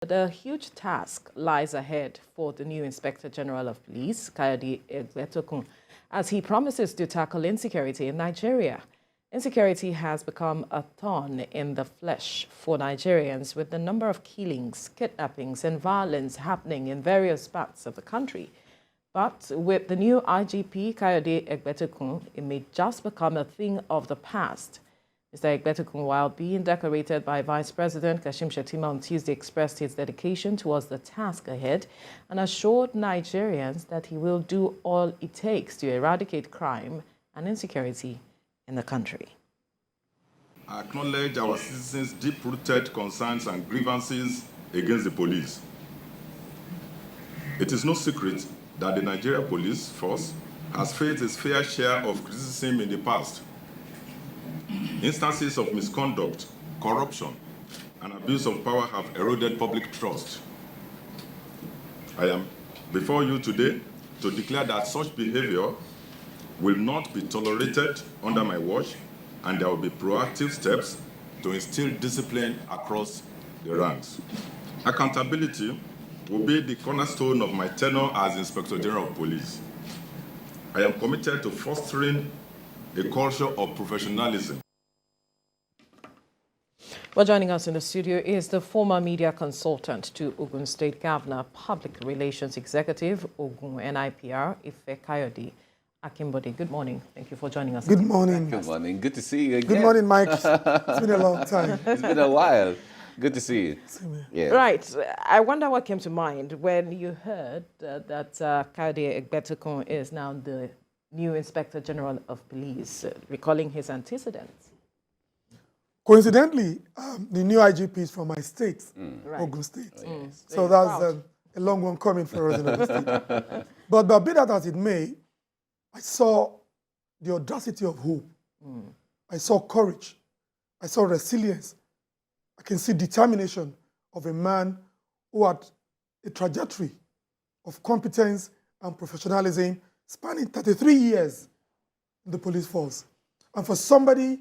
The huge task lies ahead for the new Inspector General of Police, Kayode Egbetokun, as he promises to tackle insecurity in Nigeria. Insecurity has become a thorn in the flesh for Nigerians, with the number of killings, kidnappings, and violence happening in various parts of the country. But with the new IGP, Kayode Egbetokun, it may just become a thing of the past. Mr. Egbetokun, while being decorated by Vice President Kashim Shettima on Tuesday, expressed his dedication towards the task ahead and assured Nigerians that he will do all it takes to eradicate crime and insecurity in the country. I acknowledge our citizens' deep-rooted concerns and grievances against the police. It is no secret that the Nigerian police force has faced its fair share of criticism in the past. Instances of misconduct, corruption, and abuse of power have eroded public trust. I am before you today to declare that such behavior will not be tolerated under my watch, and there will be proactive steps to instill discipline across the ranks. Accountability will be the cornerstone of my tenure as Inspector General of Police. I am committed to fostering a culture of professionalism. Well, joining us in the studio is the former media consultant to Ogun State Governor, Public Relations Executive, Ogun NIPR, Ife Kayode Akimbode. Good morning. Thank you for joining us. Good morning. Good morning. Good to see you again. Good morning, Mike. It's been a long time. It's been a while. Good to see you. Yeah. Right. I wonder what came to mind when you heard that Kayode Egbetokun is now the new Inspector General of Police, recalling his antecedents. Coincidentally, the new IGP is from my state, Right. Ogun State. Oh, yes. So that's a long one coming for us in Ogun State. But be that as it may, I saw the audacity of hope. I saw courage. I saw resilience. I can see determination of a man who had a trajectory of competence and professionalism spanning 33 years in the police force. And for somebody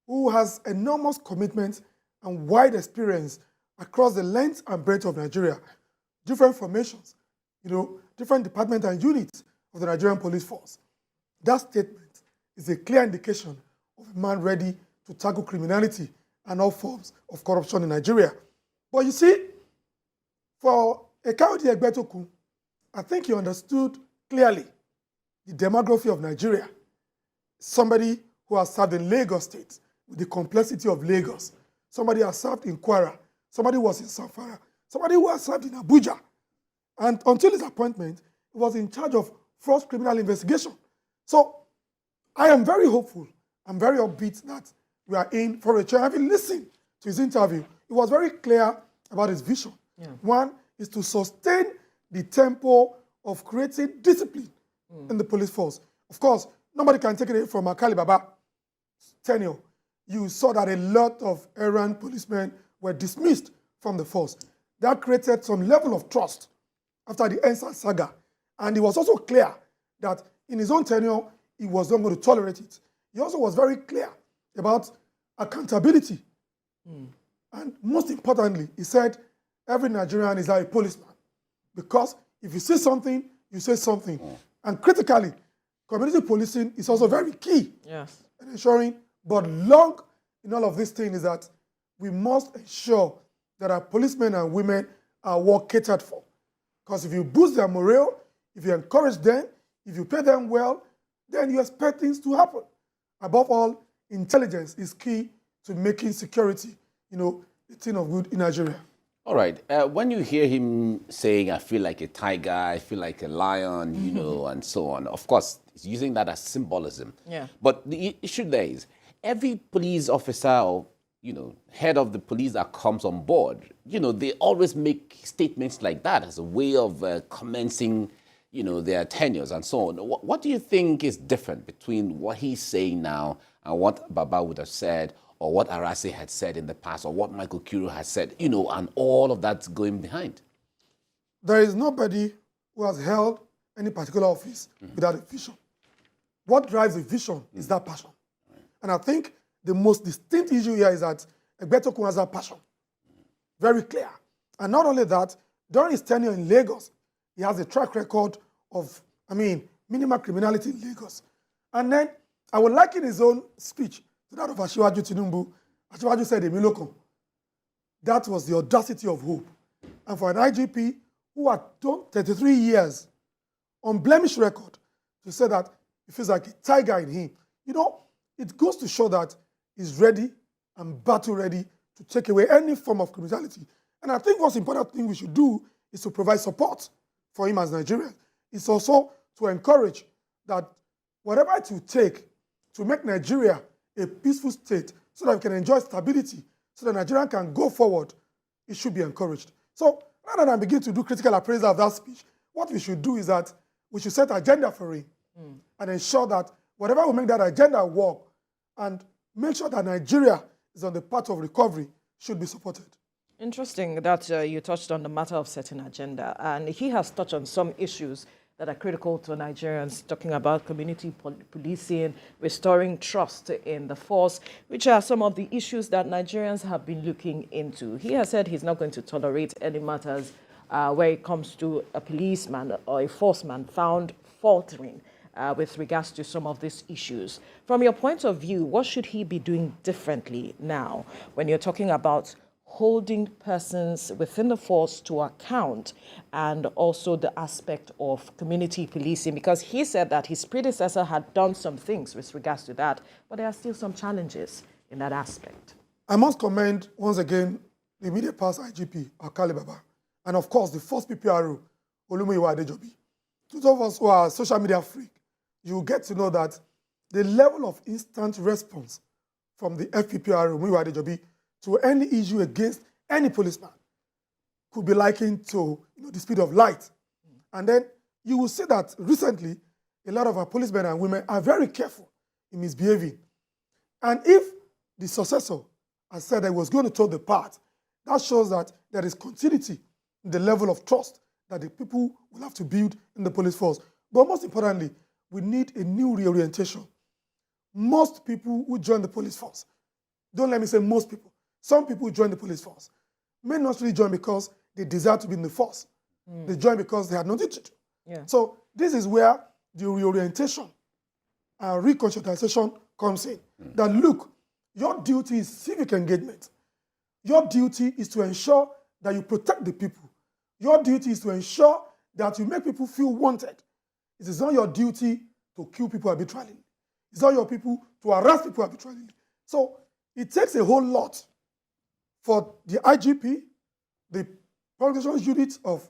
who has enormous commitment and wide experience across the length and breadth of Nigeria, different formations, different departments and units of the Nigerian police force. That statement is a clear indication of a man ready to tackle criminality and all forms of corruption in Nigeria. But you see, for Kayode Egbetokun, I think he understood clearly the demography of Nigeria. Somebody who has served in Lagos State, with the complexity of Lagos. Somebody has served in Kwara. Somebody was in Zamfara. Somebody who has served in Abuja. And until his appointment, he was in charge of fraud criminal investigation. So I am very hopeful. I'm very upbeat that we are in for a change. Having listened to his interview, he was very clear about his vision. Yeah. One is to sustain the tempo of creating discipline in the police force. Of course, nobody can take it from Akali Baba's tenure. You saw that a lot of errant policemen were dismissed from the force. That created some level of trust after the EndSARS saga. And he was also clear that in his own tenure, he was not going to tolerate it. He also was very clear about accountability. And most importantly, he said, every Nigerian is like a policeman. Because if you say something, you say something. And critically, community policing is also very key in ensuring. But long in all of this thing is that we must ensure that our policemen and women are well catered for. Because if you boost their morale, if you encourage them, if you pay them well, then you expect things to happen. Above all, intelligence is key to making security, a thing of good in Nigeria. All right. When you hear him saying, I feel like a tiger, I feel like a lion, and so on, of course, he's using that as symbolism. Yeah. But the issue there is, every police officer or, head of the police that comes on board, they always make statements like that as a way of commencing, their tenures and so on. What do you think is different between what he's saying now and what Baba would have said, or what Arase had said in the past, or what Michael Kuru has said, and all of that's going behind? There is nobody who has held any particular office without a vision. What drives a vision is that passion. And I think the most distinct issue here is that Egbetokun has that passion. Very clear. And not only that, during his tenure in Lagos, he has a track record of, minimal criminality in Lagos. And then I would liken his own speech to that of Asiwaju Tinubu. Asiwaju said, Emilokun. That was the audacity of hope. And for an IGP who had done 33 years, unblemished record, to say that he feels like a tiger in him, it goes to show that he's ready and battle ready to take away any form of criminality. And I think what's important thing we should do is to provide support for him as Nigerians. It's also to encourage that whatever it will take to make Nigeria a peaceful state so that we can enjoy stability, so that Nigeria can go forward, it should be encouraged. So rather than begin to do critical appraisal of that speech, what we should do is that we should set agenda for him and ensure that whatever will make that agenda work and make sure that Nigeria is on the path of recovery should be supported. Interesting that you touched on the matter of setting agenda, and he has touched on some issues that are critical to Nigerians, talking about community policing, restoring trust in the force, which are some of the issues that Nigerians have been looking into. He has said he's not going to tolerate any matters where it comes to a policeman or a forceman found faltering with regards to some of these issues. From your point of view, what should he be doing differently now when you're talking about holding persons within the force to account, and also the aspect of community policing? Because he said that his predecessor had done some things with regards to that, but there are still some challenges in that aspect. I must commend once again the immediate past IGP, Alkali Baba, and of course the first PPRO, Olumiyiwa Adejobi. To those of us who are social media freak, you get to know that the level of instant response from the FPPRO, Olumiyiwa Adejobi, to any issue against any policeman could be likened to the speed of light. And then you will see that recently, a lot of our policemen and women are very careful in misbehaving. And if the successor has said that he was going to toe the path, that shows that there is continuity in the level of trust that the people will have to build in the police force. But most importantly, we need a new reorientation. Most people who join the police force, don't let me say most people, some people join the police force may not really join because they desire to be in the force. They join because they had nothing to do. Yeah. So this is where the reorientation and reconscientization comes in. That look, your duty is civic engagement. Your duty is to ensure that you protect the people. Your duty is to ensure that you make people feel wanted. It is not your duty to kill people arbitrarily. It's not your people to harass people arbitrarily. So it takes a whole lot for the IGP, the public relations unit of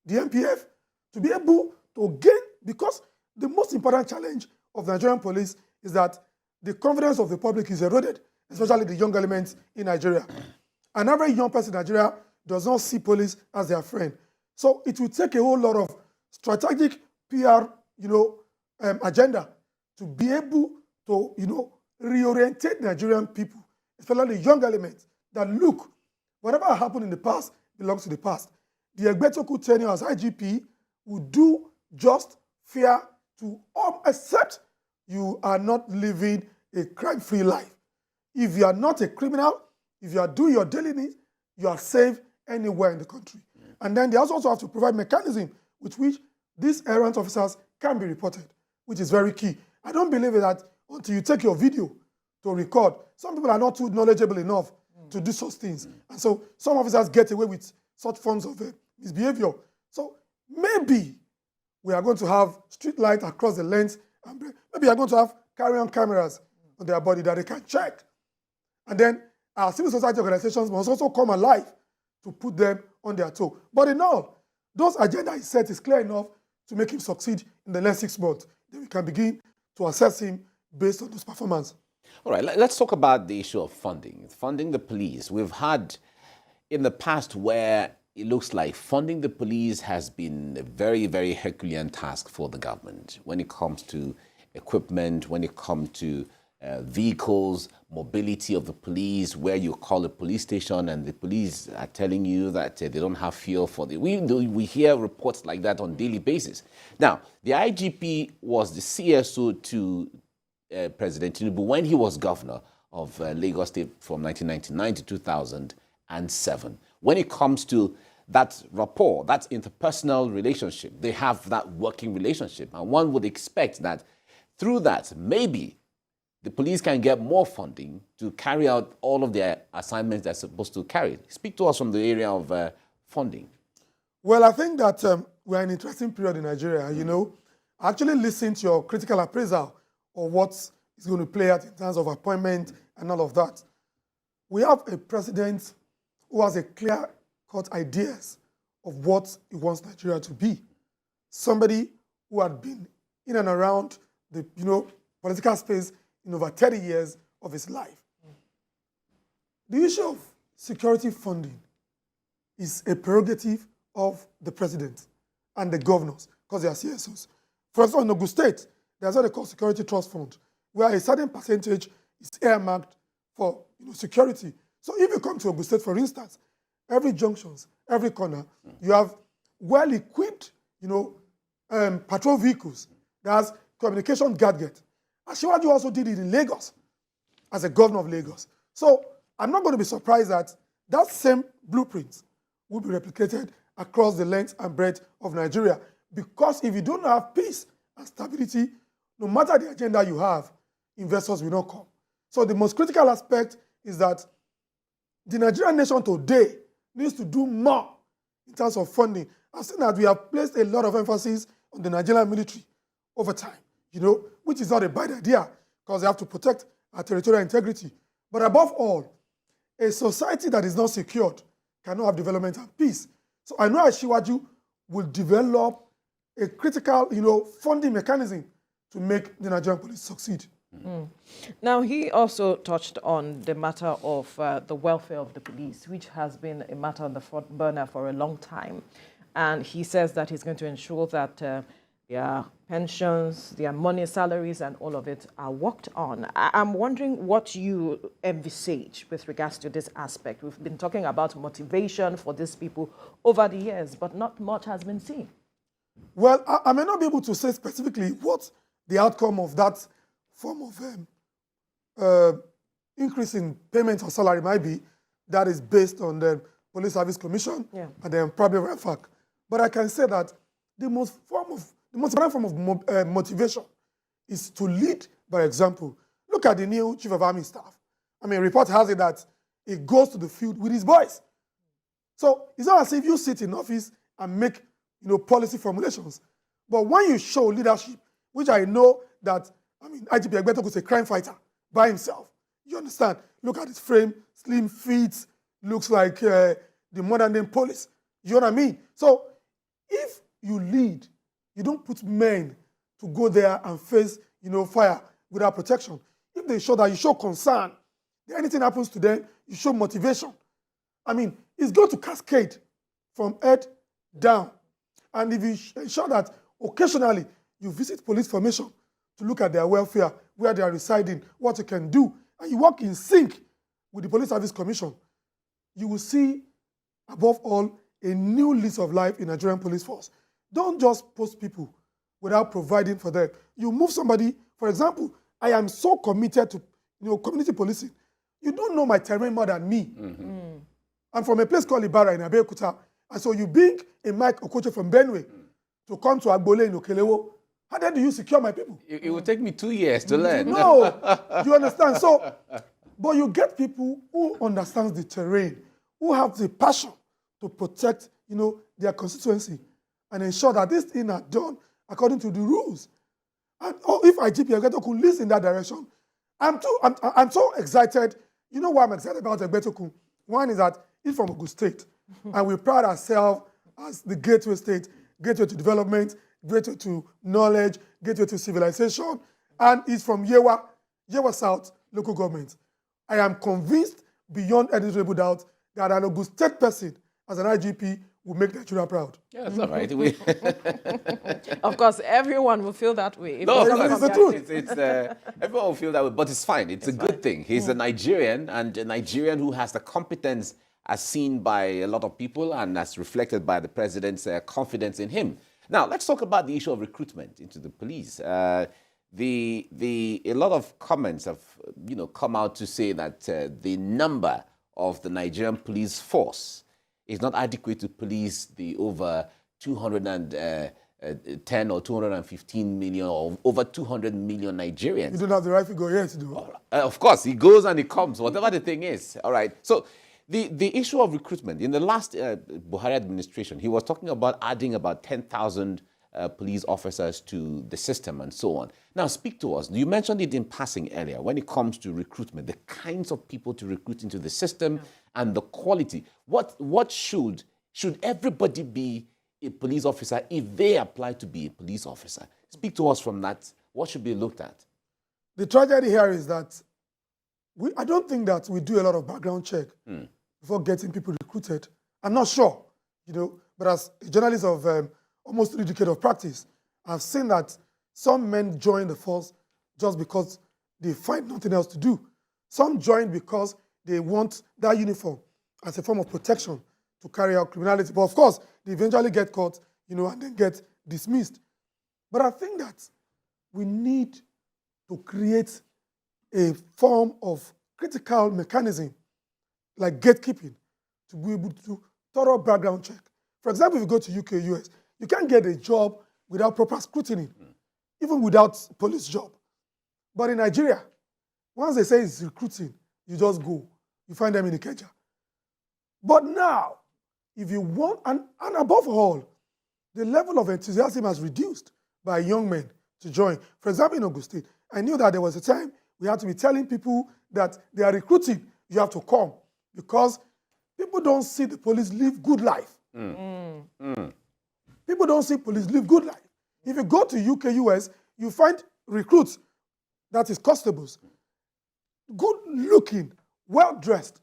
the MPF, to be able to gain, because the most important challenge of the Nigerian police is that the confidence of the public is eroded, especially the young elements in Nigeria. And every young person in Nigeria does not see police as their friend. So it will take a whole lot of strategic PR, agenda to be able to, reorientate Nigerian people, especially the young elements, that look, whatever happened in the past belongs to the past. The Egbetokun tenure as IGP would do just fair to all, except you are not living a crime-free life. If you are not a criminal, if you are doing your daily needs, you are safe anywhere in the country. And then they also have to provide mechanism with which these errant officers can be reported, which is very key. I don't believe that until you take your video to record. Some people are not too knowledgeable enough to do such things. And so some officers get away with such forms of misbehavior. So maybe we are going to have street light across the length, and maybe we are going to have carry-on cameras on their body that they can check. And then our civil society organizations must also come alive to put them on their toe. But in all, those agenda he set is clear enough to make him succeed in the next 6 months. Then we can begin to assess him based on his performance. All right, let's talk about the issue of funding. Funding the police. We've had in the past where it looks like funding the police has been a very, very Herculean task for the government when it comes to equipment, when it comes to vehicles, mobility of the police, where you call a police station and the police are telling you that they don't have fuel for the... We hear reports like that on a daily basis. Now, the IGP was the CSO to President Tinubu when he was governor of Lagos State from 1999 to 2007. when it comes to that rapport, that interpersonal relationship, they have that working relationship. And one would expect that through that, maybe the police can get more funding to carry out all of their assignments they're supposed to carry. Speak to us from the area of funding. Well, I think that we're in an interesting period in Nigeria. You know, I actually listened to your critical appraisal of what is going to play out in terms of appointment and all of that. We have a president who has a clear-cut ideas of what he wants Nigeria to be. Somebody who had been in and around the political space in over 30 years of his life. The issue of security funding is a prerogative of the president and the governors because they are CSOs. For example, in Ogun State, there's what they call Security Trust Fund, where a certain percentage is earmarked for security. So if you come to Ogun State, for instance, every junctions, every corner, you have well-equipped, patrol vehicles. There's communication gadget. Asiwaju also did it in Lagos as a governor of Lagos. So I'm not going to be surprised that that same blueprint will be replicated across the length and breadth of Nigeria. Because if you don't have peace and stability, no matter the agenda you have, investors will not come. So the most critical aspect is that the Nigerian nation today needs to do more in terms of funding. I've seen that we have placed a lot of emphasis on the Nigerian military over time, which is not a bad idea because they have to protect our territorial integrity. But above all, a society that is not secured cannot have development and peace. So I know Asiwaju will develop a critical, funding mechanism to make the Nigerian police succeed. Mm. Now, he also touched on the matter of the welfare of the police, which has been a matter on the front burner for a long time. And he says that he's going to ensure that their pensions, their money, salaries, and all of it are worked on. I'm wondering what you envisage with regards to this aspect. We've been talking about motivation for these people over the years, but not much has been seen. Well, I may not be able to say specifically what the outcome of that form of increase in payment or salary might be. That is based on the Police Service Commission and then probably REFAC. But I can say that the most important form of motivation is to lead by example. Look at the new Chief of Army Staff. I mean, report has it that he goes to the field with his boys. So it's not as if you sit in office and make policy formulations. But when you show leadership, which I know that, IGP Egbetokun is a crime fighter by himself. You understand? Look at his frame, slim feet, looks like the modern-day police. You know what I mean? So if you lead, you don't put men to go there and face, fire without protection. If they show that you show concern, if anything happens to them, you show motivation. It's going to cascade from head down. And if you ensure that occasionally you visit police formation to look at their welfare, where they are residing, what you can do, and you work in sync with the Police Service Commission, you will see, above all, a new lease of life in Nigerian police force. Don't just post people without providing for them. You move somebody, for example, I am so committed to community policing. You don't know my terrain more than me. Mm-hmm. I'm from a place called Ibarra in Abeokuta, and so you bring a Mike Okoche from Benue to come to Agbole in Okelewo. How then do you secure my people? It will take me 2 years to learn. No, you understand? So, but you get people who understand the terrain, who have the passion to protect, their constituency and ensure that these things are done according to the rules. And if IGP Egbetokun leads in that direction, I'm so excited. You know why I'm excited about Egbetokun? One is that he's from Ogun State, and we pride ourselves as the gateway state, gateway to development, gateway to knowledge, gateway to civilization, and he's from Yewa South local government. I am convinced beyond any reasonable doubt that an Ogun State person as an IGP will make Nigeria proud. Yeah, that's all right. Of course, everyone will feel that way. No, it's the truth. Everyone will feel that way, but it's fine. It's a good thing. He's a Nigerian, and a Nigerian who has the competence as seen by a lot of people and as reflected by the president's confidence in him. Now, let's talk about the issue of recruitment into the police. A lot of comments have come out to say that the number of the Nigerian police force is not adequate to police the over 210 or 215 million or over 200 million Nigerians. You don't have the right figure yet, though. Of course, it goes and it comes, whatever the thing is. All right. So the issue of recruitment, in the last Buhari administration, he was talking about adding about 10,000 police officers to the system and so on. Now, speak to us. You mentioned it in passing earlier when it comes to recruitment, the kinds of people to recruit into the system and the quality. What should everybody be a police officer if they apply to be a police officer? Speak to us from that. What should be looked at? The tragedy here is that I don't think that we do a lot of background check before getting people recruited. I'm not sure, but as a journalist of almost 3 decades of practice, I've seen that some men join the force just because they find nothing else to do. Some join because they want that uniform as a form of protection to carry out criminality. But of course, they eventually get caught, and then get dismissed. But I think that we need to create a form of critical mechanism like gatekeeping to be able to do thorough background check. For example, if you go to UK, US, you can't get a job without proper scrutiny, even without police job. But in Nigeria, once they say it's recruiting, you just go. You find them in the Ikeja. But now, if you want, and above all, the level of enthusiasm has reduced by young men to join. For example, in Ogun State, I knew that there was a time we had to be telling people that they are recruiting, you have to come, because people don't see the police live good life. People don't see police live good life. If you go to UK, US, you find recruits, that is constables, good looking, well dressed.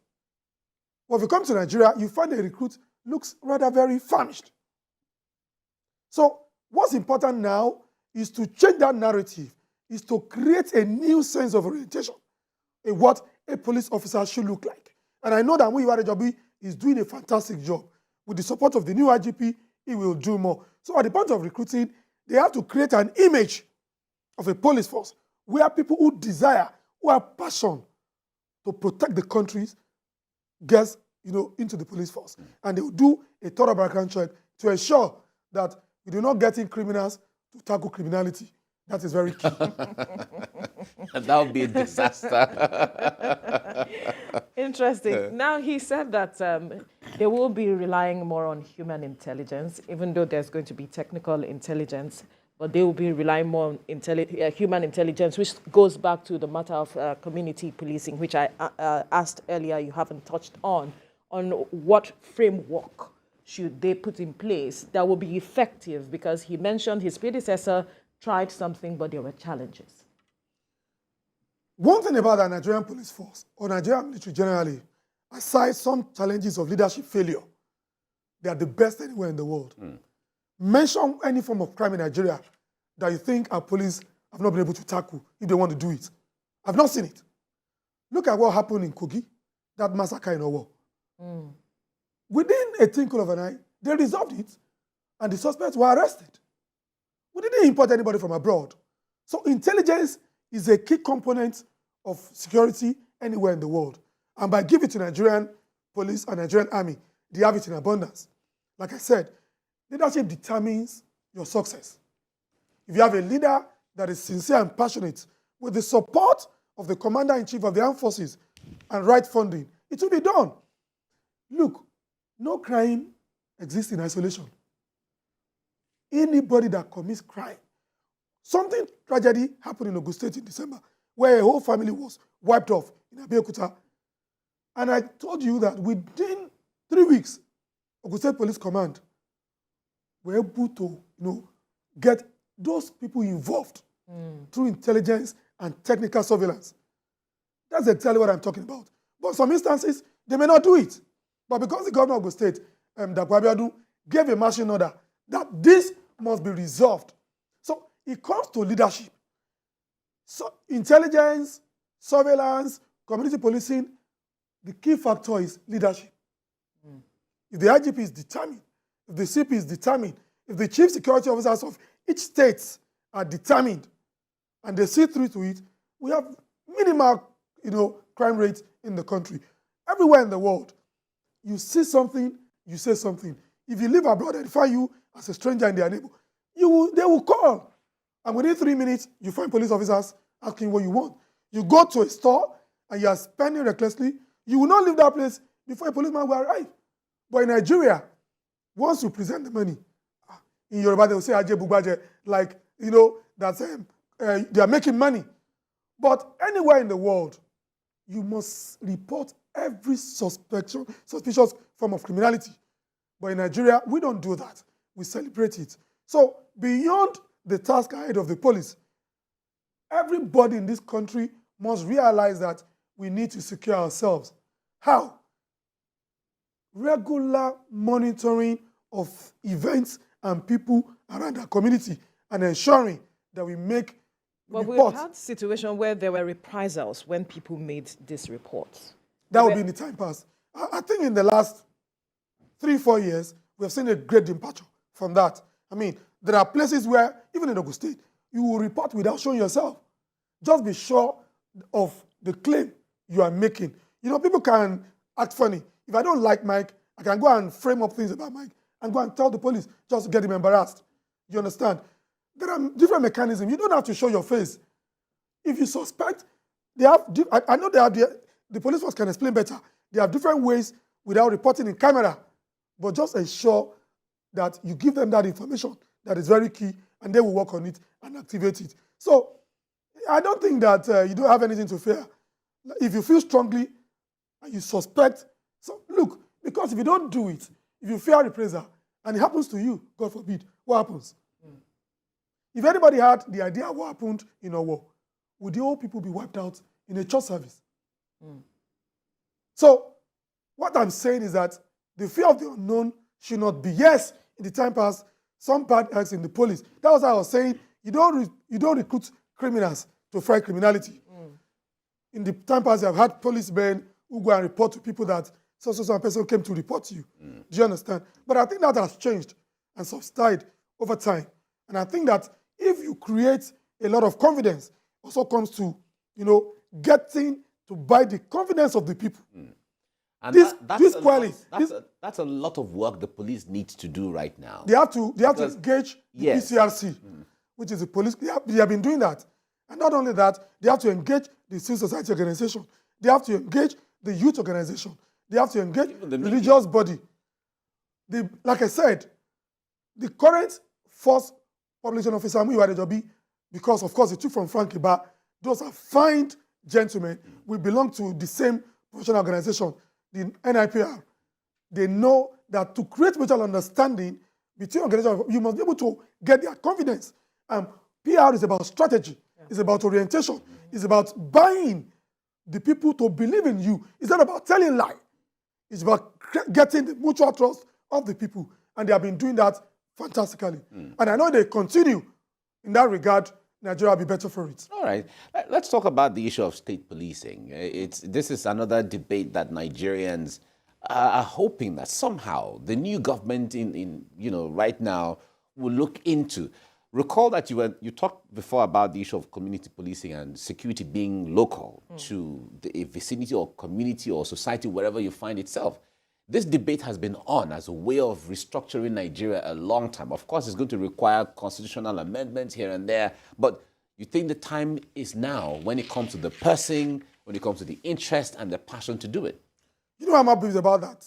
But if you come to Nigeria, you find a recruit looks rather very famished. So what's important now is to change that narrative, is to create a new sense of orientation in what a police officer should look like. And I know that Muyiwa Adejobi is doing a fantastic job. With the support of the new IGP, he will do more. So at the point of recruiting, they have to create an image of a police force where people who desire, who have passion to protect the country's get into the police force. And they will do a thorough background check to ensure that we do not get in criminals to tackle criminality. That is very key. That would be a disaster. Interesting. Now, he said that they will be relying more on human intelligence, even though there's going to be technical intelligence, but they will be relying more on human intelligence, which goes back to the matter of community policing, which I asked earlier, you haven't touched on what framework should they put in place that will be effective, because he mentioned his predecessor tried something, but there were challenges. One thing about the Nigerian police force, or Nigerian military generally, aside some challenges of leadership failure, they are the best anywhere in the world. Mention any form of crime in Nigeria that you think our police have not been able to tackle if they want to do it. I've not seen it. Look at what happened in Kogi, that massacre in Owo. Within a twinkle of an eye, they resolved it, and the suspects were arrested. We didn't import anybody from abroad. So intelligence is a key component of security anywhere in the world. And by giving it to Nigerian police and Nigerian army, they have it in abundance. Like I said, leadership determines your success. If you have a leader that is sincere and passionate, with the support of the commander-in-chief of the armed forces and right funding, it will be done. Look, no crime exists in isolation. Anybody that commits crime, something tragedy happened in Ogun State in December, where a whole family was wiped off in Abeokuta. And I told you that within 3 weeks, Ogun State Police Command were able to, get those people involved through intelligence and technical surveillance. That's exactly what I'm talking about. But in some instances, they may not do it. But because the governor of Ogun State, Dapo Abiodun, gave a marching order that this must be resolved. So it comes to leadership. So intelligence, surveillance, community policing, the key factor is leadership. If the IGP is determined, if the CP is determined, if the chief security officers of each state are determined, and they see through to it, we have minimal, crime rates in the country. Everywhere in the world, you see something, you say something. If you live abroad, they find you as a stranger in their neighbor, they will call. And within 3 minutes, you find police officers asking what you want. You go to a store and you are spending recklessly, you will not leave that place before a policeman will arrive. But in Nigeria, once you present the money, in Yoruba they will say, Aje Bugbaje, like, that they are making money. But anywhere in the world, you must report every suspicious form of criminality. But in Nigeria, we don't do that. We celebrate it. So beyond the task ahead of the police, everybody in this country must realize that we need to secure ourselves. How? Regular monitoring of events and people around our community and ensuring that we make reports. We've had situations where there were reprisals when people made these reports. That would be in the time past. I think in the last 3-4 years, we have seen a great departure from that. I mean, there are places where, even in Ogun State, you will report without showing yourself. Just be sure of the claim you are making. People can act funny. If I don't like Mike, I can go and frame up things about Mike and go and tell the police just to get him embarrassed. You understand? There are different mechanisms. You don't have to show your face. If you suspect, I know the police force can explain better. They have different ways without reporting in camera, but just ensure that you give them that information that is very key, and they will work on it and activate it. So I don't think that you don't have anything to fear. If you feel strongly and you suspect, so look, because if you don't do it, if you fear reprisal, and it happens to you, God forbid, what happens? If anybody had the idea of what happened in a war, would the old people be wiped out in a church service? So what I'm saying is that the fear of the unknown should not be. Yes, in the time past, some bad acts in the police. That was what I was saying. You don't recruit criminals to fight criminality. In the time past, I've had policemen who go and report to people that so person came to report to you. Do you understand? But I think that has changed and subsided over time. And I think that if you create a lot of confidence, also comes to, getting to buy the confidence of the people. And that's a lot of work the police needs to do right now. They have to engage the PCRC, which is the police. They have been doing that. And not only that, they have to engage the civil society organization. They have to engage the youth organization. They have to engage the religious body. Like I said, the current first publication officer, Muyiwa, because of course he took from Frank Iba, those are fine gentlemen. We belong to the same professional organization, the NIPR. They know that to create mutual understanding between organizations, you must be able to get their confidence. PR is about strategy. It's about orientation. It's about buying the people to believe in you. It's not about telling lies. It's about getting the mutual trust of the people. And they have been doing that fantastically. And I know they continue in that regard. Nigeria will be better for it. All right. Let's talk about the issue of state policing. This is another debate that Nigerians are hoping that somehow the new government right now will look into. Recall that you talked before about the issue of community policing and security being local to the vicinity or community or society, wherever you find itself. This debate has been on as a way of restructuring Nigeria a long time. Of course, it's going to require constitutional amendments here and there, but you think the time is now when it comes to the person, when it comes to the interest and the passion to do it? You know how I'm happy about that?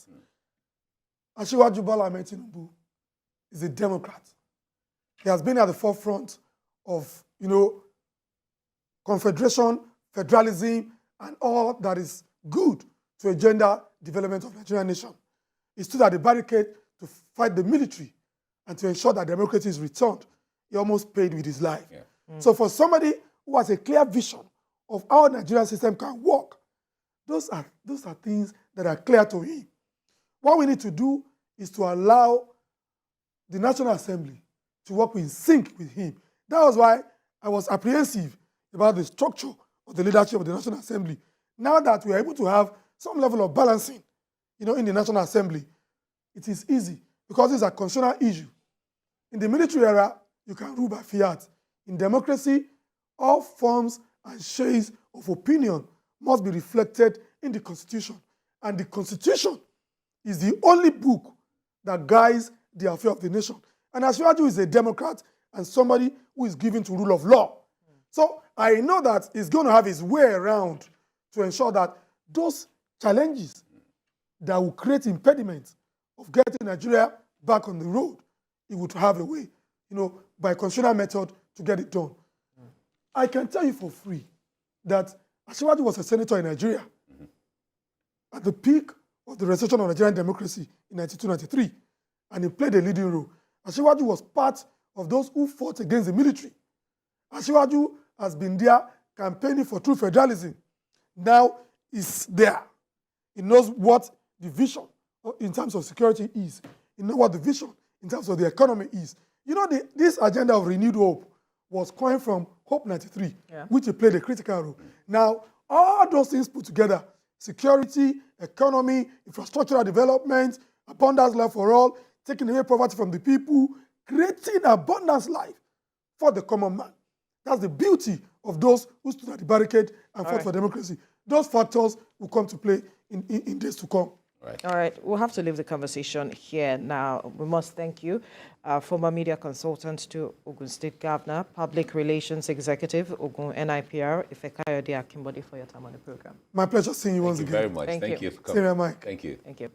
Asiwaju Bola Ahmed Tinubu is a Democrat. He has been at the forefront of, confederation, federalism, and all that is good to a gender development of Nigerian nation. He stood at the barricade to fight the military and to ensure that democracy is returned. He almost paid with his life. So for somebody who has a clear vision of how the Nigerian system can work, those are things that are clear to him. What we need to do is to allow the National Assembly to work in sync with him. That was why I was apprehensive about the structure of the leadership of the National Assembly. Now that we are able to have some level of balancing, in the National Assembly, it is easy because it's a constitutional issue. In the military era, you can rule by fiat. In democracy, all forms and shades of opinion must be reflected in the Constitution. And the Constitution is the only book that guides the affair of the nation. And Asiwaju is a Democrat and somebody who is given to rule of law. So I know that he's going to have his way around to ensure that those challenges that will create impediments of getting Nigeria back on the road, he would have a way, by constitutional method to get it done. I can tell you for free that Asiwaju was a senator in Nigeria at the peak of the recession of Nigerian democracy in 1992-93, and he played a leading role. Asiwaju was part of those who fought against the military. Asiwaju has been there campaigning for true federalism. Now he's there. He knows what the vision in terms of security is. He knows what the vision in terms of the economy is. This agenda of renewed hope was coined from Hope 93, which he played a critical role. Now, all those things put together, security, economy, infrastructural development, abundance life for all, taking away poverty from the people, creating abundance life for the common man. That's the beauty of those who stood at the barricade and fought for democracy. Those factors will come to play in days to come. All right, we'll have to leave the conversation here now. We must thank you, former media consultant to Ogun State Governor, Public Relations Executive, Ogun NIPR, Kayode Egbetokun, for your time on the program. My pleasure seeing you once again. Thank you very much. Thank you for coming. Same here, Mike. Thank you. Thank you.